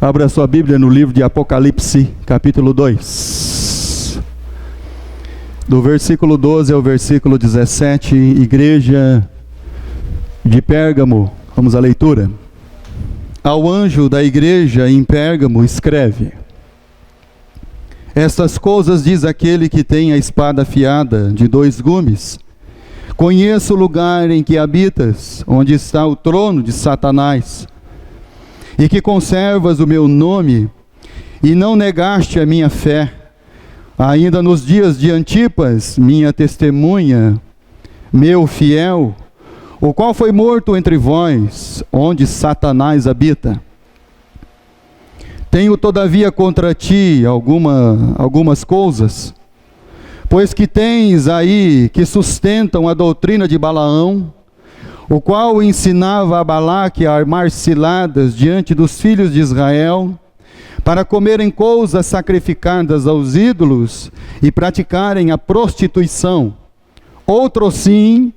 Abra sua Bíblia no livro de Apocalipse, capítulo 2. Do versículo 12 ao versículo 17, igreja de Pérgamo. Vamos à leitura. Ao anjo da igreja em Pérgamo escreve: Estas coisas diz aquele que tem a espada afiada de 2 gumes. Conheço o lugar em que habitas, onde está o trono de Satanás, e que conservas o meu nome, e não negaste a minha fé, ainda nos dias de Antipas, minha testemunha, meu fiel, o qual foi morto entre vós, onde Satanás habita. Tenho todavia contra ti algumas coisas, pois que tens aí que sustentam a doutrina de Balaão, o qual ensinava a Balaque a armar ciladas diante dos filhos de Israel, para comerem coisas sacrificadas aos ídolos e praticarem a prostituição. Outro sim,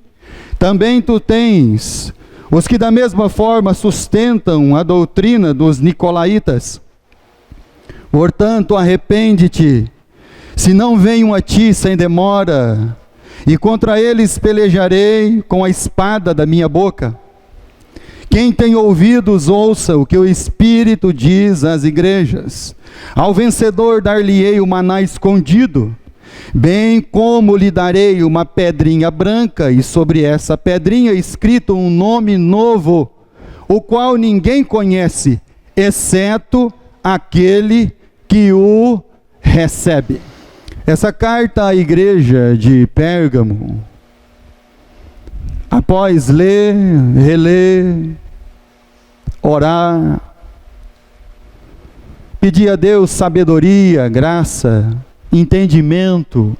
também tu tens os que da mesma forma sustentam a doutrina dos nicolaítas. Portanto, arrepende-te, se não venham a ti sem demora, e contra eles pelejarei com a espada da minha boca. Quem tem ouvidos, ouça o que o Espírito diz às igrejas. Ao vencedor dar-lhe-ei o maná escondido, bem como lhe darei uma pedrinha branca, e sobre essa pedrinha escrito um nome novo, o qual ninguém conhece, exceto aquele que o recebe. Essa carta à igreja de Pérgamo, após ler, reler, orar, pedir a Deus sabedoria, graça, entendimento,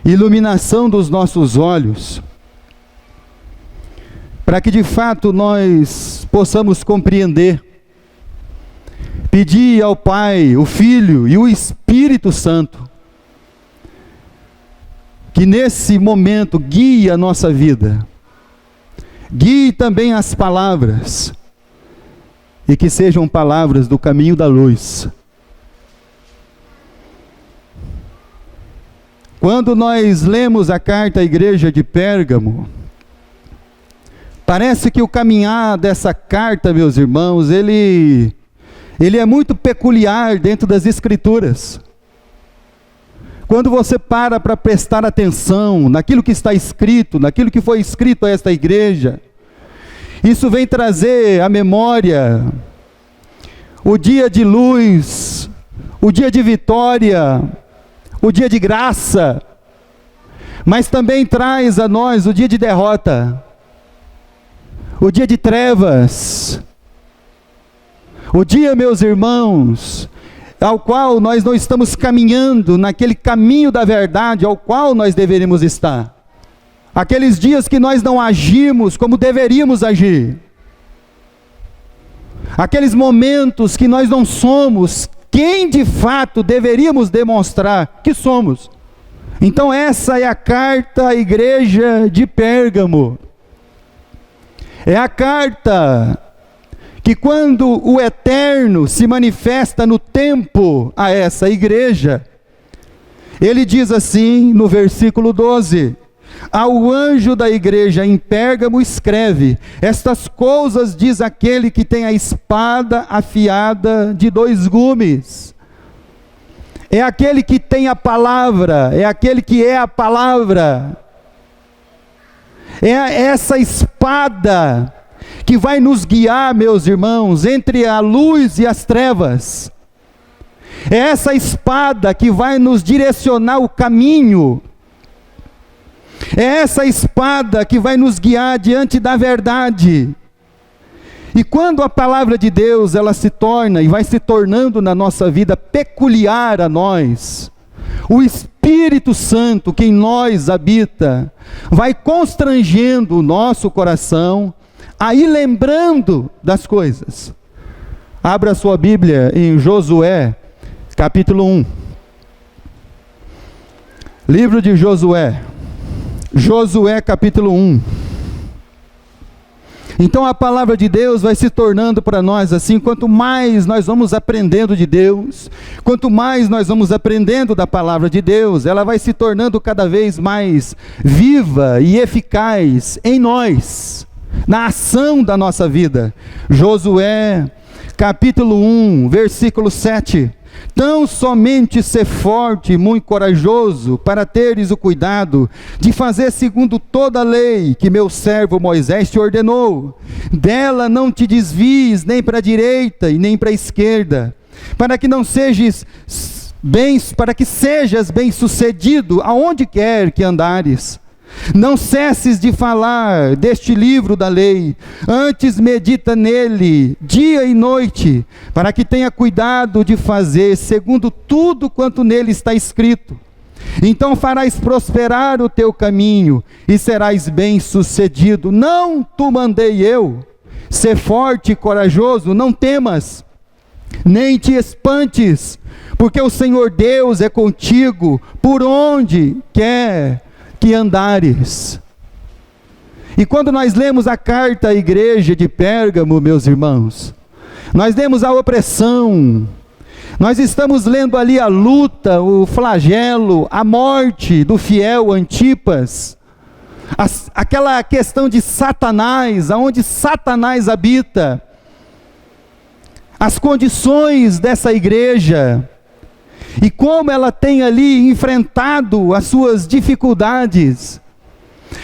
iluminação dos nossos olhos, para que de fato nós possamos compreender, pedir ao Pai, o Filho e o Espírito Santo, que nesse momento guie a nossa vida, guie também as palavras, e que sejam palavras do caminho da luz. Quando nós lemos a carta à igreja de Pérgamo, parece que o caminhar dessa carta, meus irmãos, ele é muito peculiar dentro das Escrituras. Quando você para prestar atenção naquilo que está escrito, naquilo que foi escrito a esta igreja, isso vem trazer à memória o dia de luz, o dia de vitória, o dia de graça, mas também traz a nós o dia de derrota, o dia de trevas, o dia, meus irmãos, ao qual nós não estamos caminhando naquele caminho da verdade ao qual nós deveríamos estar. Aqueles dias que nós não agimos como deveríamos agir. Aqueles momentos que nós não somos quem de fato deveríamos demonstrar que somos. Então essa é a carta à igreja de Pérgamo. É a carta que quando o Eterno se manifesta no tempo a essa igreja, ele diz assim no versículo 12: Ao anjo da igreja em Pérgamo escreve: Estas coisas diz aquele que tem a espada afiada de 2 gumes. É aquele que tem a palavra, é aquele que é a palavra. É essa espada que vai nos guiar, meus irmãos, entre a luz e as trevas. É essa espada que vai nos direcionar o caminho. É essa espada que vai nos guiar diante da verdade. E quando a palavra de Deus, ela se torna e vai se tornando na nossa vida peculiar a nós, o Espírito Santo que em nós habita, vai constrangendo o nosso coração, aí lembrando das coisas. Abra sua Bíblia em Josué, capítulo 1. Livro de Josué. Josué, capítulo 1. Então a palavra de Deus vai se tornando para nós assim, quanto mais nós vamos aprendendo de Deus, quanto mais nós vamos aprendendo da palavra de Deus, ela vai se tornando cada vez mais viva e eficaz em nós, na ação da nossa vida. Josué, capítulo 1, versículo 7. Tão somente ser forte e muito corajoso, para teres o cuidado de fazer segundo toda a lei que meu servo Moisés te ordenou. Dela não te desvies nem para a direita e nem para a esquerda, para que sejas bem sucedido aonde quer que andares. Não cesses de falar deste livro da lei, antes medita nele dia e noite, para que tenha cuidado de fazer segundo tudo quanto nele está escrito. Então farás prosperar o teu caminho e serás bem sucedido. Não te mandei eu? Ser forte e corajoso, não temas, nem te espantes, porque o Senhor Deus é contigo por onde quer que andares. E quando nós lemos a carta à igreja de Pérgamo, meus irmãos, nós lemos a opressão, nós estamos lendo ali a luta, o flagelo, a morte do fiel Antipas, aquela questão de Satanás, aonde Satanás habita, as condições dessa igreja, e como ela tem ali enfrentado as suas dificuldades.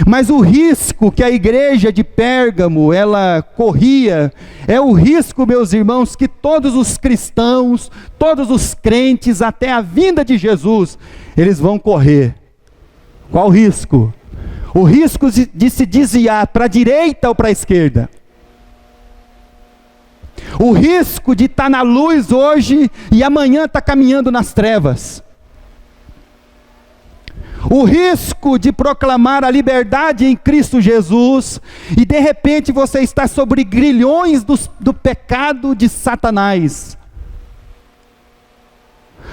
Mas o risco que a igreja de Pérgamo, ela corria, é o risco, meus irmãos, que todos os cristãos, todos os crentes, até a vinda de Jesus, eles vão correr. Qual o risco? O risco de se desviar para a direita ou para a esquerda. O risco de estar na luz hoje e amanhã estar caminhando nas trevas. O risco de proclamar a liberdade em Cristo Jesus e de repente você está sobre grilhões do pecado de Satanás.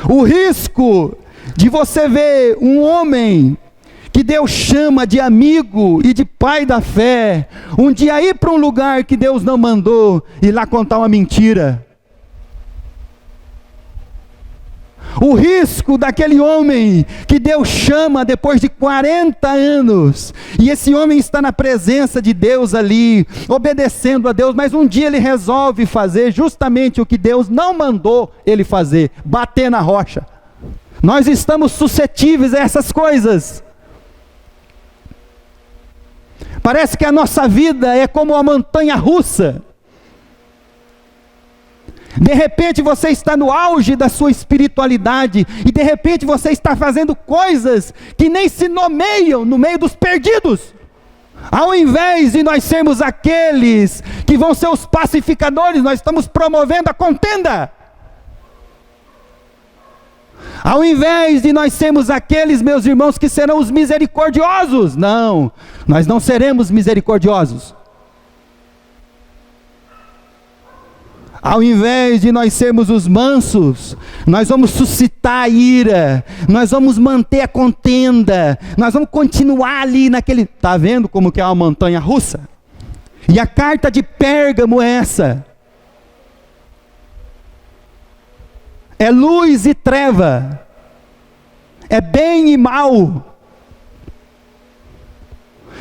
O risco de você ver um homem que Deus chama de amigo e de pai da fé, um dia ir para um lugar que Deus não mandou e lá contar uma mentira. O risco daquele homem que Deus chama depois de 40 anos, e esse homem está na presença de Deus ali, obedecendo a Deus, mas um dia ele resolve fazer justamente o que Deus não mandou ele fazer, bater na rocha. Nós estamos suscetíveis a essas coisas. Parece que a nossa vida é como uma montanha russa. De repente você está no auge da sua espiritualidade, e de repente você está fazendo coisas que nem se nomeiam no meio dos perdidos. Ao invés de nós sermos aqueles que vão ser os pacificadores, nós estamos promovendo a contenda. Ao invés de nós sermos aqueles, meus irmãos, que serão os misericordiosos, não, nós não seremos misericordiosos. Ao invés de nós sermos os mansos, nós vamos suscitar a ira, nós vamos manter a contenda, nós vamos continuar ali naquele... Está vendo como que é uma montanha russa? E a carta de Pérgamo é essa. É luz e treva, é bem e mal.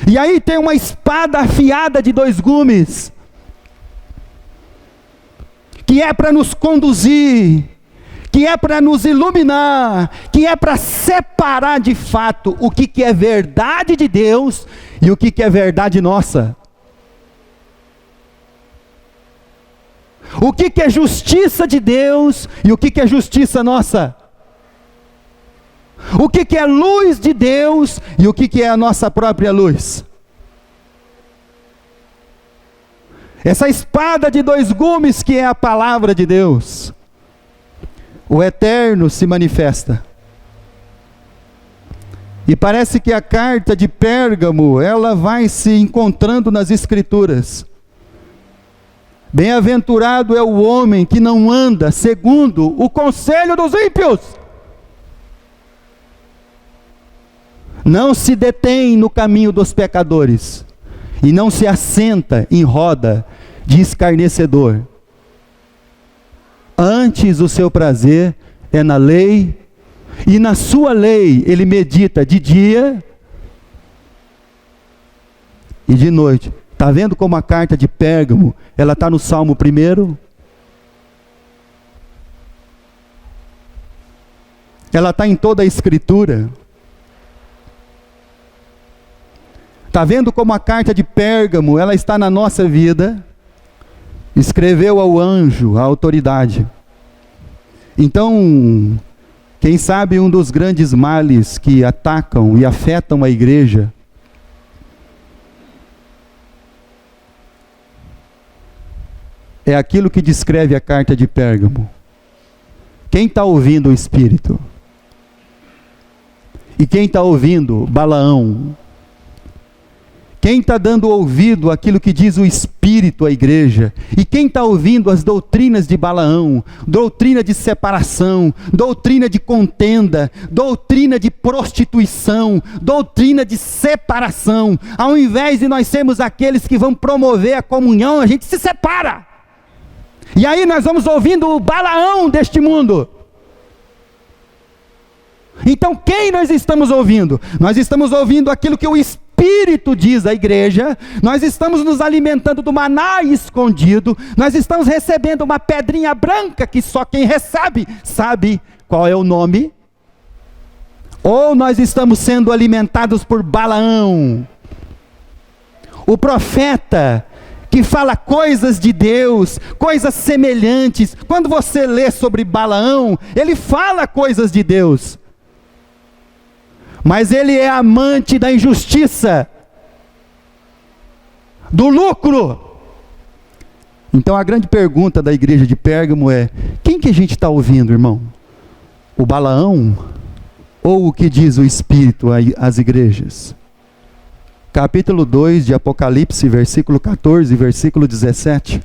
E aí tem uma espada afiada de 2 gumes, que é para nos conduzir, que é para nos iluminar, que é para separar de fato o que é verdade de Deus e o que é verdade nossa. O que é justiça de Deus e o que é justiça nossa? O que é luz de Deus e o que é a nossa própria luz? Essa espada de 2 gumes que é a palavra de Deus, o eterno se manifesta. E parece que a carta de Pérgamo, ela vai se encontrando nas Escrituras. Bem-aventurado é o homem que não anda segundo o conselho dos ímpios, não se detém no caminho dos pecadores, e não se assenta em roda de escarnecedor. Antes o seu prazer é na lei, e na sua lei ele medita de dia e de noite. Está vendo como a carta de Pérgamo, ela está no Salmo 1? Ela está em toda a Escritura. Está vendo como a carta de Pérgamo, ela está na nossa vida? Escreveu ao anjo, à autoridade. Então, quem sabe um dos grandes males que atacam e afetam a igreja é aquilo que descreve a carta de Pérgamo. Quem está ouvindo o Espírito? E quem está ouvindo Balaão? Quem está dando ouvido àquilo que diz o Espírito à igreja? E quem está ouvindo as doutrinas de Balaão? Doutrina de separação, doutrina de contenda, doutrina de prostituição, doutrina de separação. Ao invés de nós sermos aqueles que vão promover a comunhão, a gente se separa. E aí nós vamos ouvindo o Balaão deste mundo. Então quem nós estamos ouvindo? Nós estamos ouvindo aquilo que o Espírito diz à igreja. Nós estamos nos alimentando do maná escondido. Nós estamos recebendo uma pedrinha branca que só quem recebe sabe qual é o nome. Ou nós estamos sendo alimentados por Balaão, o profeta que fala coisas de Deus, coisas semelhantes. Quando você lê sobre Balaão, ele fala coisas de Deus, mas ele é amante da injustiça, do lucro. Então a grande pergunta da igreja de Pérgamo é: quem que a gente está ouvindo, irmão? O Balaão ou o que diz o Espírito às igrejas? Capítulo 2 de Apocalipse, versículo 14 e versículo 17.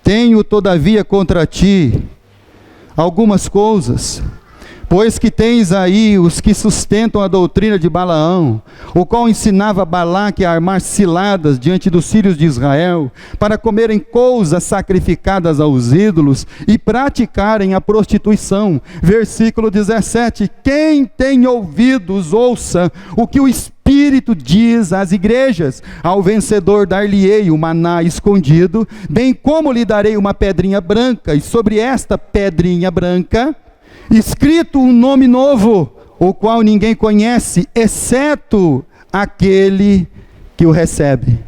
Tenho todavia contra ti algumas coisas, pois que tens aí os que sustentam a doutrina de Balaão, o qual ensinava Balaque a armar ciladas diante dos filhos de Israel, para comerem coisas sacrificadas aos ídolos e praticarem a prostituição. Versículo 17. Quem tem ouvidos, ouça o que o Espírito diz às igrejas. Ao vencedor dar-lhe-ei o maná escondido, bem como lhe darei uma pedrinha branca, e sobre esta pedrinha branca escrito um nome novo, o qual ninguém conhece, exceto aquele que o recebe.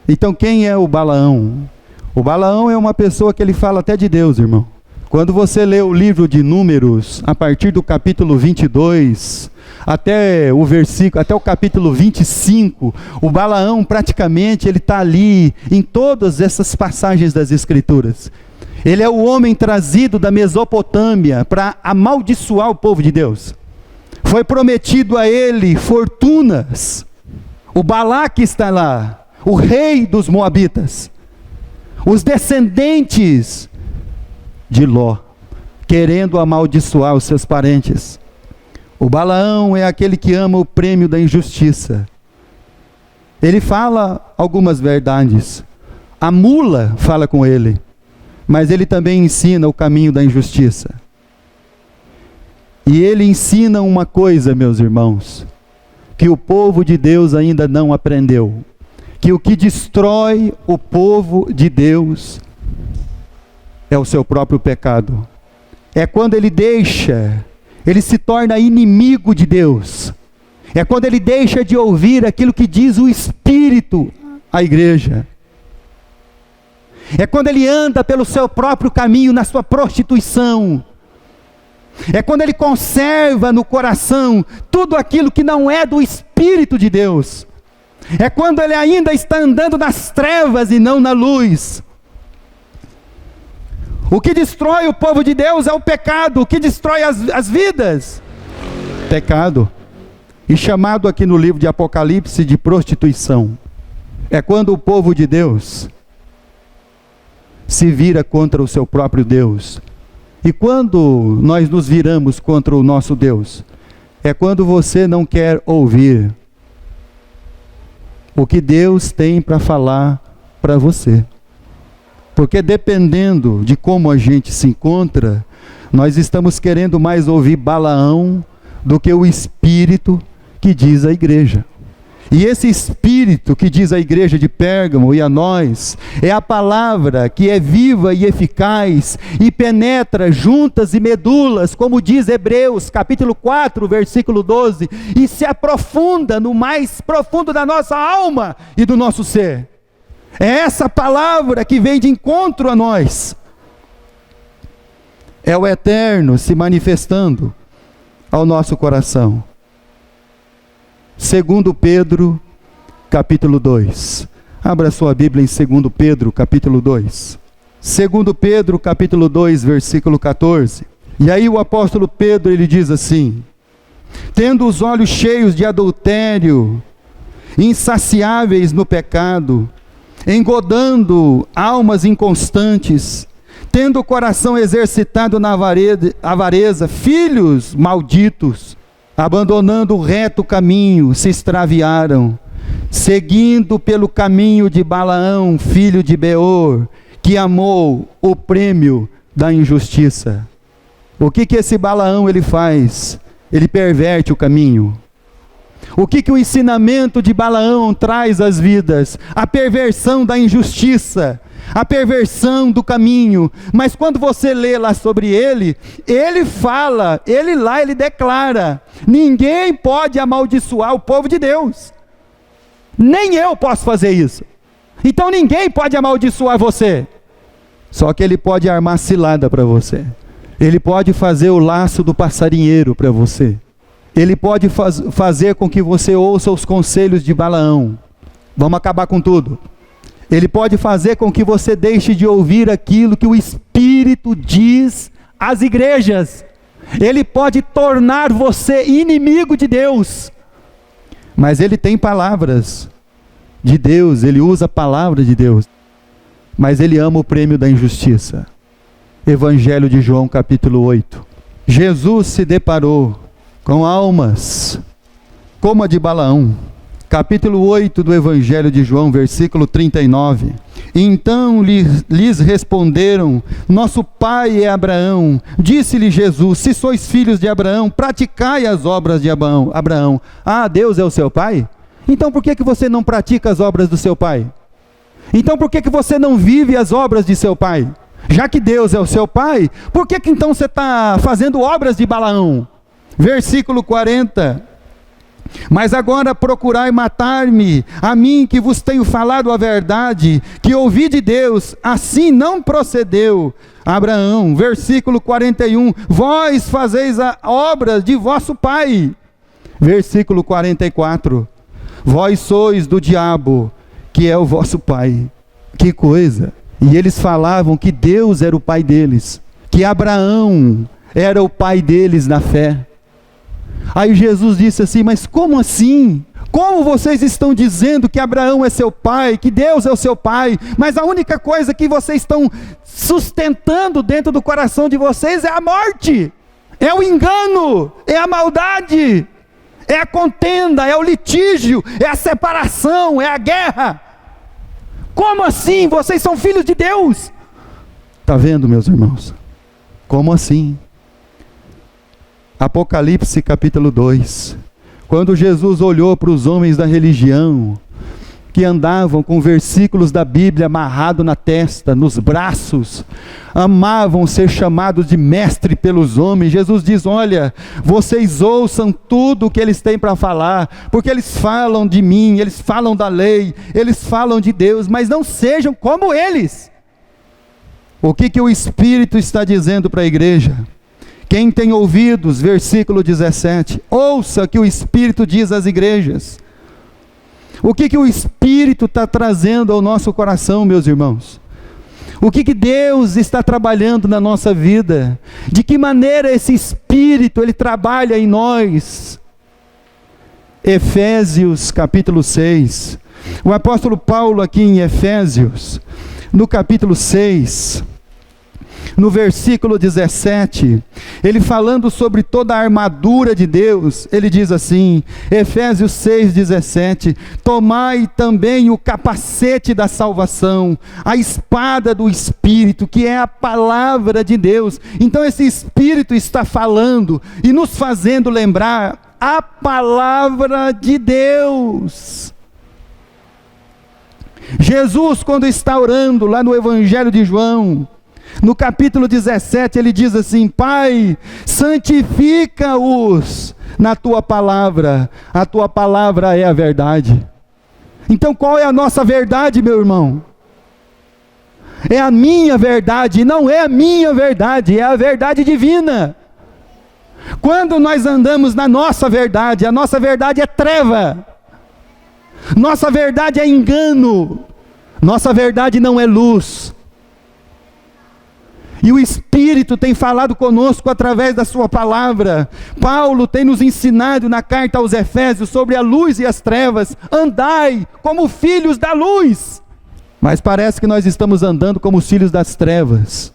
Então quem é o Balaão? O Balaão é uma pessoa que ele fala até de Deus, irmão. Quando você lê o livro de Números, a partir do capítulo 22, até o capítulo 25, o Balaão praticamente ele está ali em todas essas passagens das Escrituras. Ele é o homem trazido da Mesopotâmia para amaldiçoar o povo de Deus. Foi prometido a ele fortunas. O Balaque está lá, o rei dos Moabitas, os descendentes de Ló, querendo amaldiçoar os seus parentes. O Balaão é aquele que ama o prêmio da injustiça. Ele fala algumas verdades. A mula fala com ele, mas ele também ensina o caminho da injustiça. E ele ensina uma coisa, meus irmãos, que o povo de Deus ainda não aprendeu: que o que destrói o povo de Deus é o seu próprio pecado. É quando ele se torna inimigo de Deus. É quando ele deixa de ouvir aquilo que diz o Espírito à igreja. É quando ele anda pelo seu próprio caminho, na sua prostituição. É quando ele conserva no coração tudo aquilo que não é do Espírito de Deus. É quando ele ainda está andando nas trevas e não na luz. O que destrói o povo de Deus é o pecado. O que destrói as vidas? Pecado. E chamado aqui no livro de Apocalipse de prostituição. É quando o povo de Deus se vira contra o seu próprio Deus. E quando nós nos viramos contra o nosso Deus? É quando você não quer ouvir o que Deus tem para falar para você. Porque dependendo de como a gente se encontra, nós estamos querendo mais ouvir Balaão do que o Espírito que diz a igreja. E esse Espírito que diz à igreja de Pérgamo e a nós, é a palavra que é viva e eficaz e penetra juntas e medulas, como diz Hebreus capítulo 4, versículo 12, e se aprofunda no mais profundo da nossa alma e do nosso ser. É essa palavra que vem de encontro a nós. É o Eterno se manifestando ao nosso coração. 2 Pedro, capítulo 2. Abra sua Bíblia em 2 Pedro, capítulo 2. 2 Pedro, capítulo 2, versículo 14. E aí o apóstolo Pedro, ele diz assim: tendo os olhos cheios de adultério, insaciáveis no pecado, engodando almas inconstantes, tendo o coração exercitado na avareza, filhos malditos, abandonando o reto caminho, se extraviaram, seguindo pelo caminho de Balaão, filho de Beor, que amou o prêmio da injustiça. O que esse Balaão ele faz? Ele perverte o caminho. O que o ensinamento de Balaão traz às vidas? A perversão da injustiça, a perversão do caminho. Mas quando você lê lá sobre ele fala, ele declara: ninguém pode amaldiçoar o povo de Deus. Nem eu posso fazer isso. Então ninguém pode amaldiçoar você. Só que ele pode armar cilada para você. Ele pode fazer o laço do passarinheiro para você. Ele pode fazer com que você ouça os conselhos de Balaão. Vamos acabar com tudo. Ele pode fazer com que você deixe de ouvir aquilo que o Espírito diz às igrejas. Ele pode tornar você inimigo de Deus. Mas ele tem palavras de Deus, ele usa a palavra de Deus. Mas ele ama o prêmio da injustiça. Evangelho de João, capítulo 8. Jesus se deparou com almas como a de Balaão. Capítulo 8 do Evangelho de João, versículo 39. Então lhes responderam: nosso pai é Abraão. Disse-lhe Jesus: se sois filhos de Abraão, praticai as obras de Abraão. Ah, Deus é o seu pai? Então por que você não pratica as obras do seu pai? Então por que você não vive as obras de seu pai? Já que Deus é o seu pai, por que então você está fazendo obras de Balaão? Versículo 40. Mas agora procurai matar-me, a mim que vos tenho falado a verdade, que ouvi de Deus, assim não procedeu Abraão. Versículo 41, vós fazeis a obra de vosso pai. Versículo 44, vós sois do diabo, que é o vosso pai. Que coisa! E eles falavam que Deus era o pai deles, que Abraão era o pai deles na fé. Aí Jesus disse assim: mas como assim? Como vocês estão dizendo que Abraão é seu pai, que Deus é o seu pai, mas a única coisa que vocês estão sustentando dentro do coração de vocês é a morte, é o engano, é a maldade, é a contenda, é o litígio, é a separação, é a guerra. Como assim? Vocês são filhos de Deus? Está vendo, meus irmãos? Como assim? Apocalipse capítulo 2, quando Jesus olhou para os homens da religião, que andavam com versículos da Bíblia amarrado na testa, nos braços, amavam ser chamados de mestre pelos homens, Jesus diz: olha, vocês ouçam tudo o que eles têm para falar, porque eles falam de mim, eles falam da lei, eles falam de Deus, mas não sejam como eles. O que o Espírito está dizendo para a igreja? Quem tem ouvidos, versículo 17, ouça o que o Espírito diz às igrejas. O que o Espírito está trazendo ao nosso coração, meus irmãos? O que Deus está trabalhando na nossa vida? De que maneira esse Espírito, ele trabalha em nós? Efésios capítulo 6. O apóstolo Paulo aqui em Efésios, no capítulo 6, no versículo 17, ele falando sobre toda a armadura de Deus, ele diz assim, Efésios 6,17, tomai também o capacete da salvação, a espada do Espírito, que é a palavra de Deus. Então esse Espírito está falando e nos fazendo lembrar a palavra de Deus. Jesus, quando está orando lá no Evangelho de João, no capítulo 17, ele diz assim, Pai, santifica-os na tua palavra, a tua palavra é a verdade. Então qual é a nossa verdade, meu irmão? É a minha verdade, não é a minha verdade, é a verdade divina. Quando nós andamos na nossa verdade, a nossa verdade é treva, nossa verdade é engano, nossa verdade não é luz. E o Espírito tem falado conosco através da sua palavra. Paulo tem nos ensinado na carta aos Efésios sobre a luz e as trevas. Andai como filhos da luz. Mas parece que nós estamos andando como os filhos das trevas.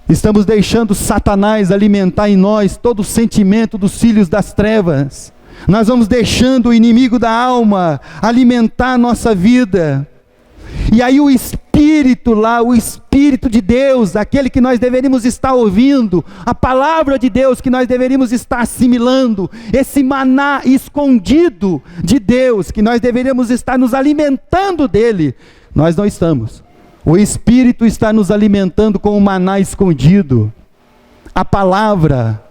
Estamos deixando Satanás alimentar em nós todo o sentimento dos filhos das trevas. Nós vamos deixando o inimigo da alma alimentar a nossa vida. E aí o Espírito lá, o Espírito de Deus, aquele que nós deveríamos estar ouvindo, a palavra de Deus que nós deveríamos estar assimilando, esse maná escondido de Deus, que nós deveríamos estar nos alimentando dele, nós não estamos. O Espírito está nos alimentando com o maná escondido, a palavra.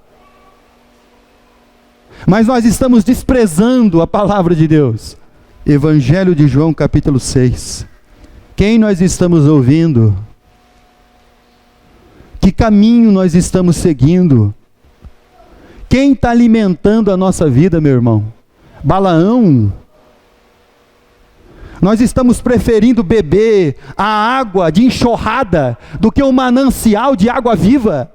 Mas nós estamos desprezando a palavra de Deus. Evangelho de João capítulo 6. Quem nós estamos ouvindo? Que caminho nós estamos seguindo? Quem está alimentando a nossa vida, meu irmão? Balaão? Nós estamos preferindo beber a água de enxurrada do que o manancial de água viva.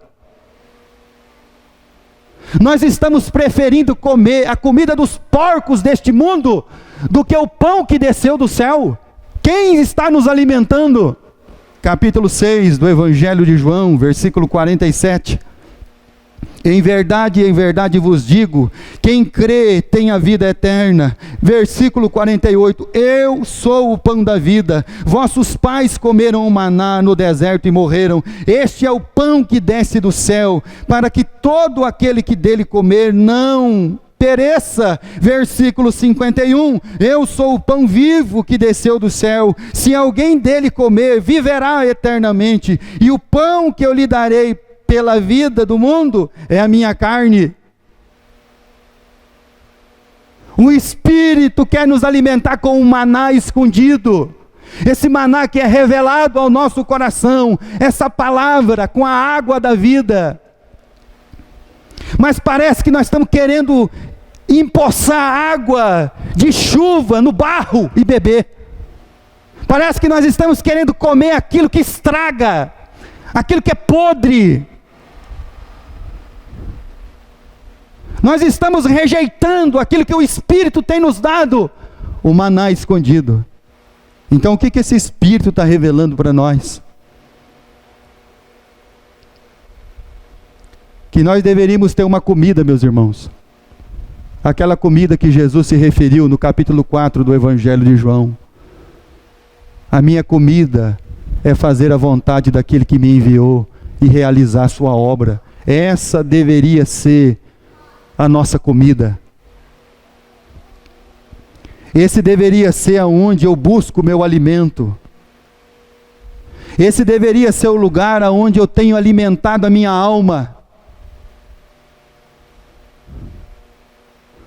Nós estamos preferindo comer a comida dos porcos deste mundo do que o pão que desceu do céu. Quem está nos alimentando? Capítulo 6 do Evangelho de João, versículo 47. Em verdade vos digo, quem crê tem a vida eterna. Versículo 48, eu sou o pão da vida. Vossos pais comeram o maná no deserto e morreram. Este é o pão que desce do céu, para que todo aquele que dele comer não pereça. Versículo 51, eu sou o pão vivo que desceu do céu. Se alguém dele comer, viverá eternamente. E o pão que eu lhe darei pela vida do mundo é a minha carne. O Espírito quer nos alimentar com um maná escondido. Esse maná que é revelado ao nosso coração, essa palavra com a água da vida. Mas parece que nós estamos querendo empoçar água de chuva no barro e beber. Parece que nós estamos querendo comer aquilo que estraga, aquilo que é podre. Nós estamos rejeitando aquilo que o Espírito tem nos dado, o maná escondido. Então o que esse Espírito está revelando para nós? Que nós deveríamos ter uma comida, meus irmãos. Aquela comida que Jesus se referiu no capítulo 4 do Evangelho de João. A minha comida é fazer a vontade daquele que me enviou e realizar a sua obra. Essa deveria ser a nossa comida. Esse deveria ser aonde eu busco o meu alimento. Esse deveria ser o lugar aonde eu tenho alimentado a minha alma.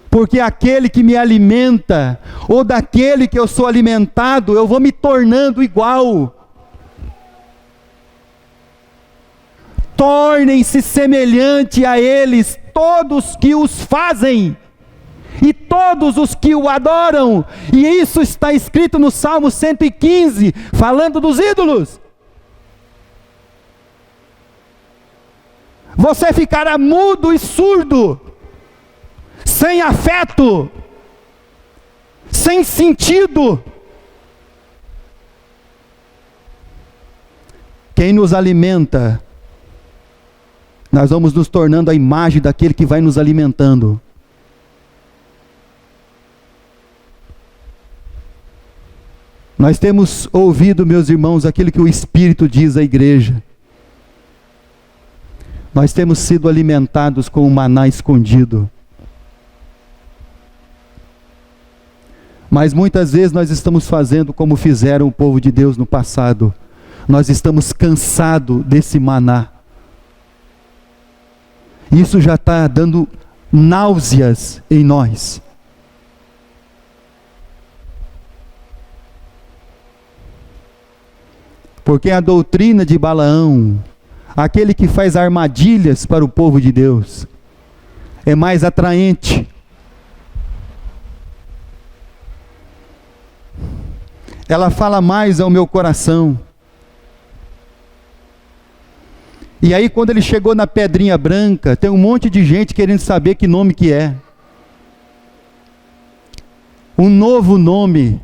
Porque aquele que me alimenta, ou daquele que eu sou alimentado, eu vou me tornando igual. Tornem-se semelhante a eles todos que os fazem, e todos os que o adoram. E isso está escrito no Salmo 115, falando dos ídolos. Você ficará mudo e surdo, sem afeto, sem sentido. Quem nos alimenta nós vamos nos tornando a imagem daquele que vai nos alimentando. Nós temos ouvido, meus irmãos, aquilo que o Espírito diz à igreja. Nós temos sido alimentados com o maná escondido. Mas muitas vezes nós estamos fazendo como fizeram o povo de Deus no passado. Nós estamos cansados desse maná. Isso já está dando náuseas em nós. Porque a doutrina de Balaão, aquele que faz armadilhas para o povo de Deus, é mais atraente. Ela fala mais ao meu coração. E aí quando ele chegou na Pedrinha Branca, tem um monte de gente querendo saber que nome que é. Um novo nome.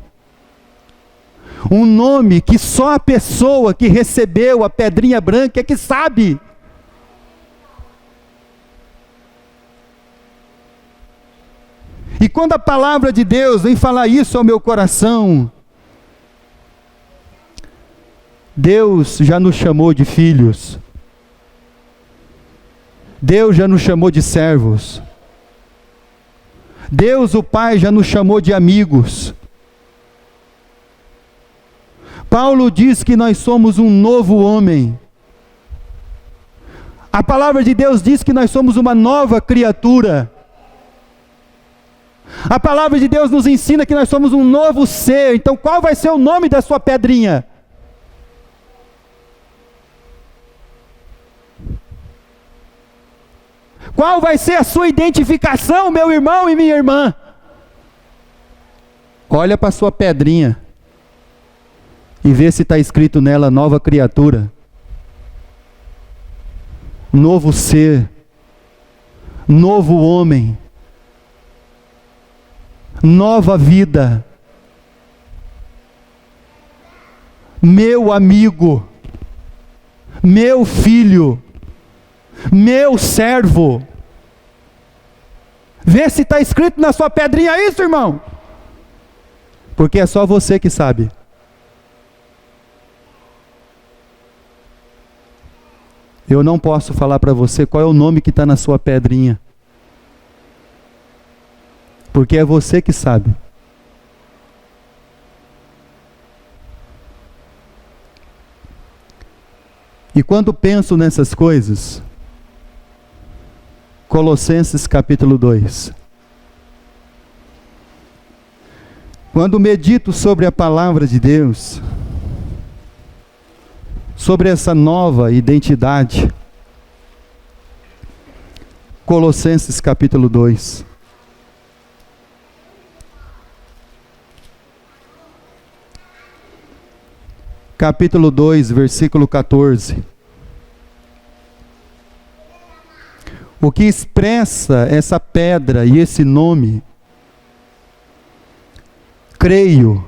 Um nome que só a pessoa que recebeu a Pedrinha Branca é que sabe. E quando a palavra de Deus vem falar isso ao meu coração, Deus já nos chamou de filhos. Deus já nos chamou de servos. Deus, o Pai, já nos chamou de amigos. Paulo diz que nós somos um novo homem. A palavra de Deus diz que nós somos uma nova criatura. A palavra de Deus nos ensina que nós somos um novo ser. Então qual vai ser o nome da sua pedrinha? Qual vai ser a sua identificação, meu irmão e minha irmã? Olha para a sua pedrinha e vê se está escrito nela nova criatura, novo ser, novo homem, nova vida, meu amigo, meu filho, meu servo. Vê se está escrito na sua pedrinha isso, irmão. Porque é só você que sabe. Eu não posso falar para você qual é o nome que está na sua pedrinha. Porque é você que sabe. E quando penso nessas coisas, Colossenses capítulo 2. Quando medito sobre a palavra de Deus, sobre essa nova identidade, Colossenses capítulo 2. Capítulo 2, versículo 14. O que expressa essa pedra e esse nome, creio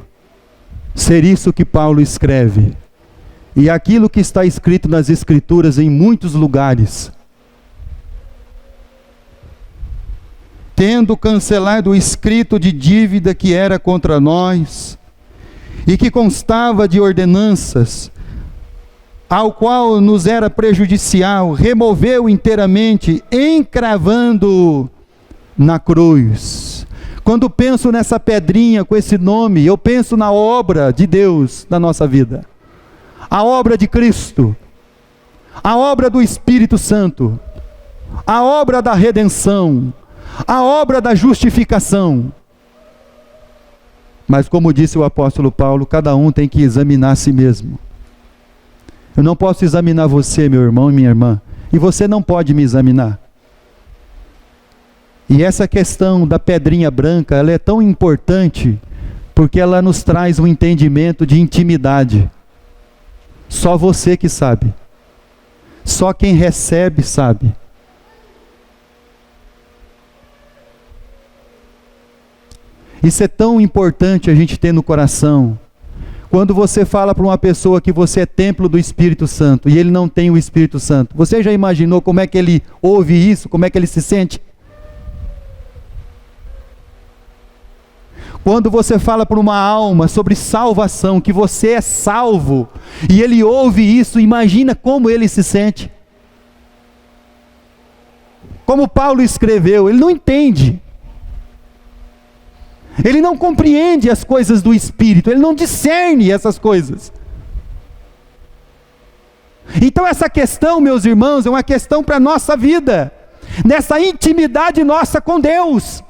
ser isso que Paulo escreve. E aquilo que está escrito nas Escrituras em muitos lugares. Tendo cancelado o escrito de dívida que era contra nós, e que constava de ordenanças, ao qual nos era prejudicial, removeu inteiramente, encravando na cruz. Quando penso nessa pedrinha com esse nome, eu penso na obra de Deus na nossa vida. A obra de Cristo, a obra do Espírito Santo, a obra da redenção, a obra da justificação. Mas como disse o apóstolo Paulo, cada um tem que examinar a si mesmo. Eu não posso examinar você, meu irmão e minha irmã, e você não pode me examinar. E essa questão da pedrinha branca, ela é tão importante, porque ela nos traz um entendimento de intimidade. Só você que sabe. Só quem recebe sabe. Isso é tão importante a gente ter no coração. Quando você fala para uma pessoa que você é templo do Espírito Santo e ele não tem o Espírito Santo, você já imaginou como é que ele ouve isso? Como é que ele se sente? Quando você fala para uma alma sobre salvação, que você é salvo, e ele ouve isso, imagina como ele se sente. Como Paulo escreveu, ele não entende. Ele não compreende as coisas do Espírito, ele não discerne essas coisas. Então essa questão, meus irmãos, é uma questão para a nossa vida, nessa intimidade nossa com Deus.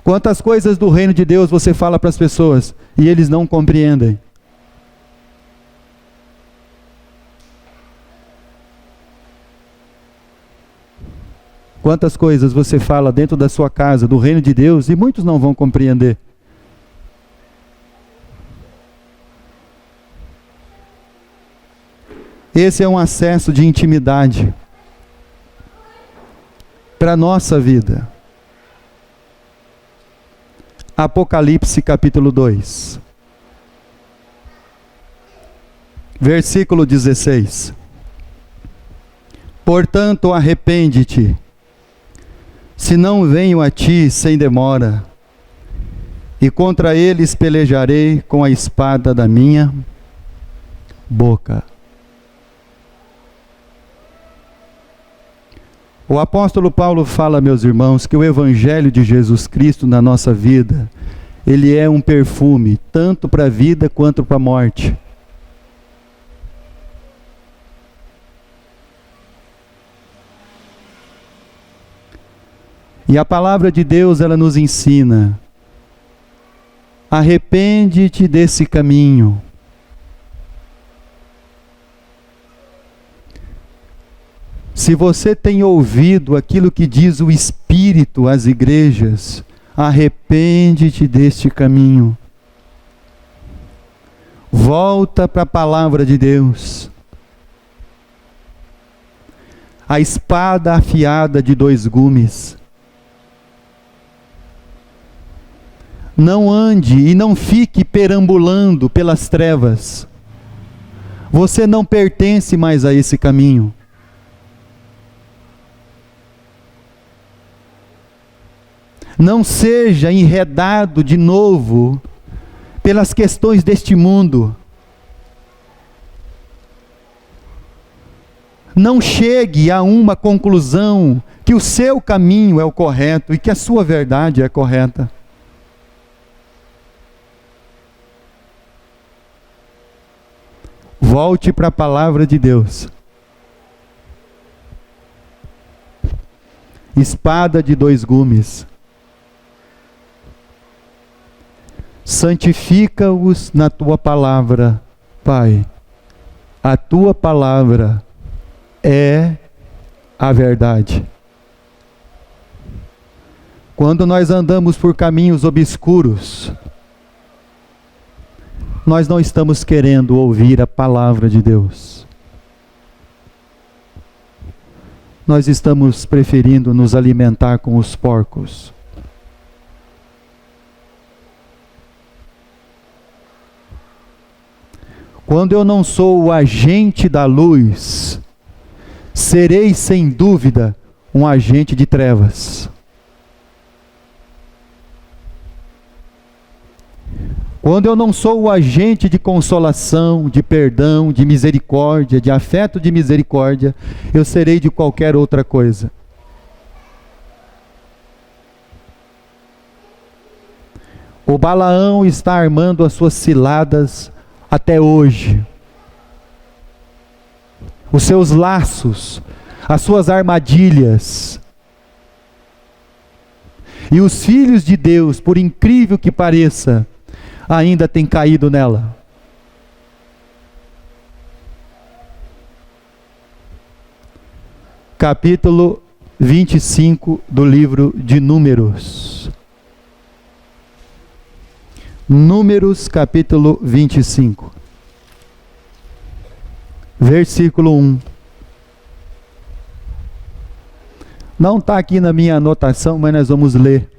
Quantas coisas do reino de Deus você fala para as pessoas e eles não compreendem? Quantas coisas você fala dentro da sua casa, do reino de Deus, e muitos não vão compreender. Esse é um acesso de intimidade para a nossa vida. Apocalipse capítulo 2. Versículo 16. Portanto, arrepende-te, se não venho a ti sem demora, e contra eles pelejarei com a espada da minha boca. O apóstolo Paulo fala, meus irmãos, que o evangelho de Jesus Cristo na nossa vida, ele é um perfume, tanto para a vida quanto para a morte. E a palavra de Deus, ela nos ensina: arrepende-te desse caminho. Se você tem ouvido aquilo que diz o Espírito às igrejas, arrepende-te deste caminho. Volta para a palavra de Deus. A espada afiada de dois gumes. Não ande e não fique perambulando pelas trevas. Você não pertence mais a esse caminho. Não seja enredado de novo pelas questões deste mundo. Não chegue a uma conclusão que o seu caminho é o correto e que a sua verdade é correta. Volte para a palavra de Deus. Espada de dois gumes. Santifica-os na tua palavra, Pai. A tua palavra é a verdade. Quando nós andamos por caminhos obscuros, nós não estamos querendo ouvir a palavra de Deus. Nós estamos preferindo nos alimentar com os porcos. Quando eu não sou o agente da luz, serei sem dúvida um agente de trevas. Quando eu não sou o agente de consolação, de perdão, de misericórdia, de afeto de misericórdia, eu serei de qualquer outra coisa. O Balaão está armando as suas ciladas até hoje. Os seus laços, as suas armadilhas. E os filhos de Deus, por incrível que pareça, ainda têm caído nela. Capítulo 25 do livro de Números. Números capítulo 25. Versículo 1. Não está aqui na minha anotação, mas nós vamos ler.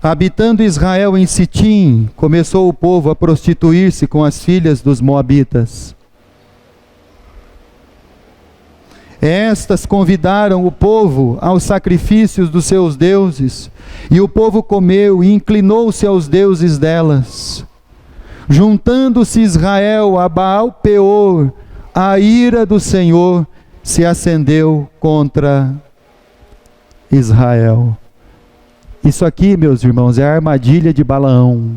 Habitando Israel em Sitim, começou o povo a prostituir-se com as filhas dos moabitas. Estas convidaram o povo aos sacrifícios dos seus deuses, e o povo comeu e inclinou-se aos deuses delas. Juntando-se Israel a Baal-peor, a ira do Senhor se acendeu contra Israel. Isso aqui, meus irmãos, é a armadilha de Balaão.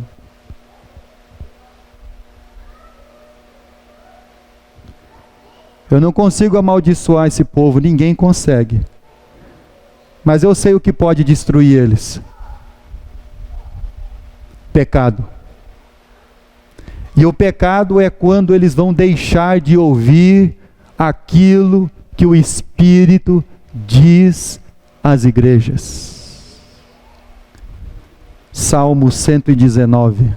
Eu não consigo amaldiçoar esse povo, ninguém consegue. Mas eu sei o que pode destruir eles. Pecado. E o pecado é quando eles vão deixar de ouvir aquilo que o Espírito diz às igrejas. Salmo 119.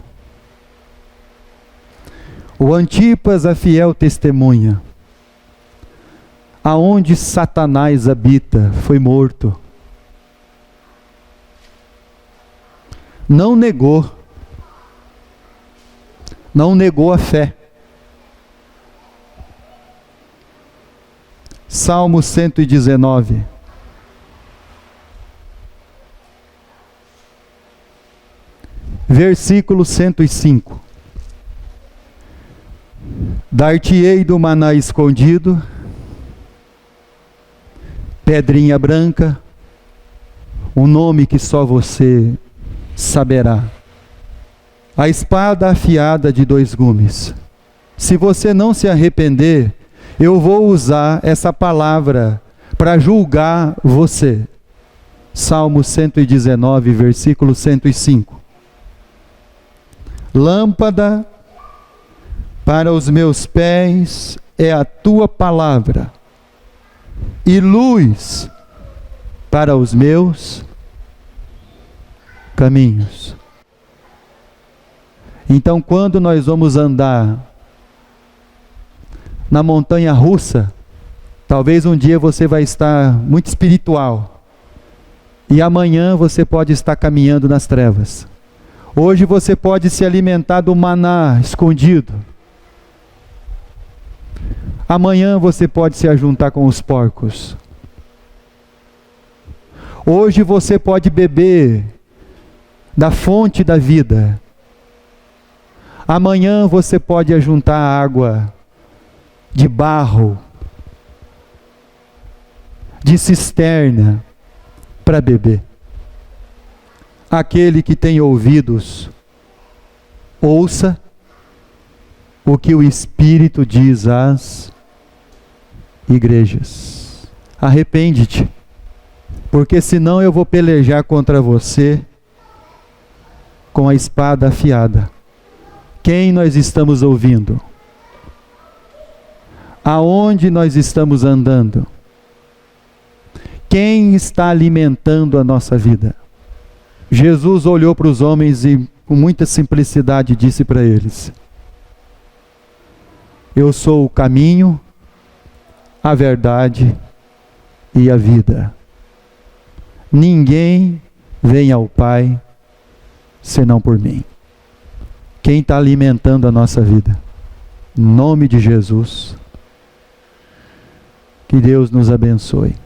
O Antipas, a fiel testemunha, aonde Satanás habita, foi morto. Não negou a fé. Salmo 119. Versículo 105. Dar-te-ei do maná escondido, pedrinha branca, um nome que só você saberá. A espada afiada de 2 gumes. Se você não se arrepender, eu vou usar essa palavra para julgar você. Salmo 119, versículo 105. Lâmpada para os meus pés é a tua palavra, e luz para os meus caminhos. Então, quando nós vamos andar na montanha russa, talvez um dia você vai estar muito espiritual, e amanhã você pode estar caminhando nas trevas. Hoje você pode se alimentar do maná escondido. Amanhã você pode se ajuntar com os porcos. Hoje você pode beber da fonte da vida. Amanhã você pode ajuntar água de barro, de cisterna, para beber. Aquele que tem ouvidos, ouça o que o Espírito diz às igrejas. Arrepende-te, porque senão eu vou pelejar contra você com a espada afiada. Quem nós estamos ouvindo? Aonde nós estamos andando? Quem está alimentando a nossa vida? Jesus olhou para os homens e com muita simplicidade disse para eles: eu sou o caminho, a verdade e a vida. Ninguém vem ao Pai senão por mim. Quem está alimentando a nossa vida? Em nome de Jesus. Que Deus nos abençoe.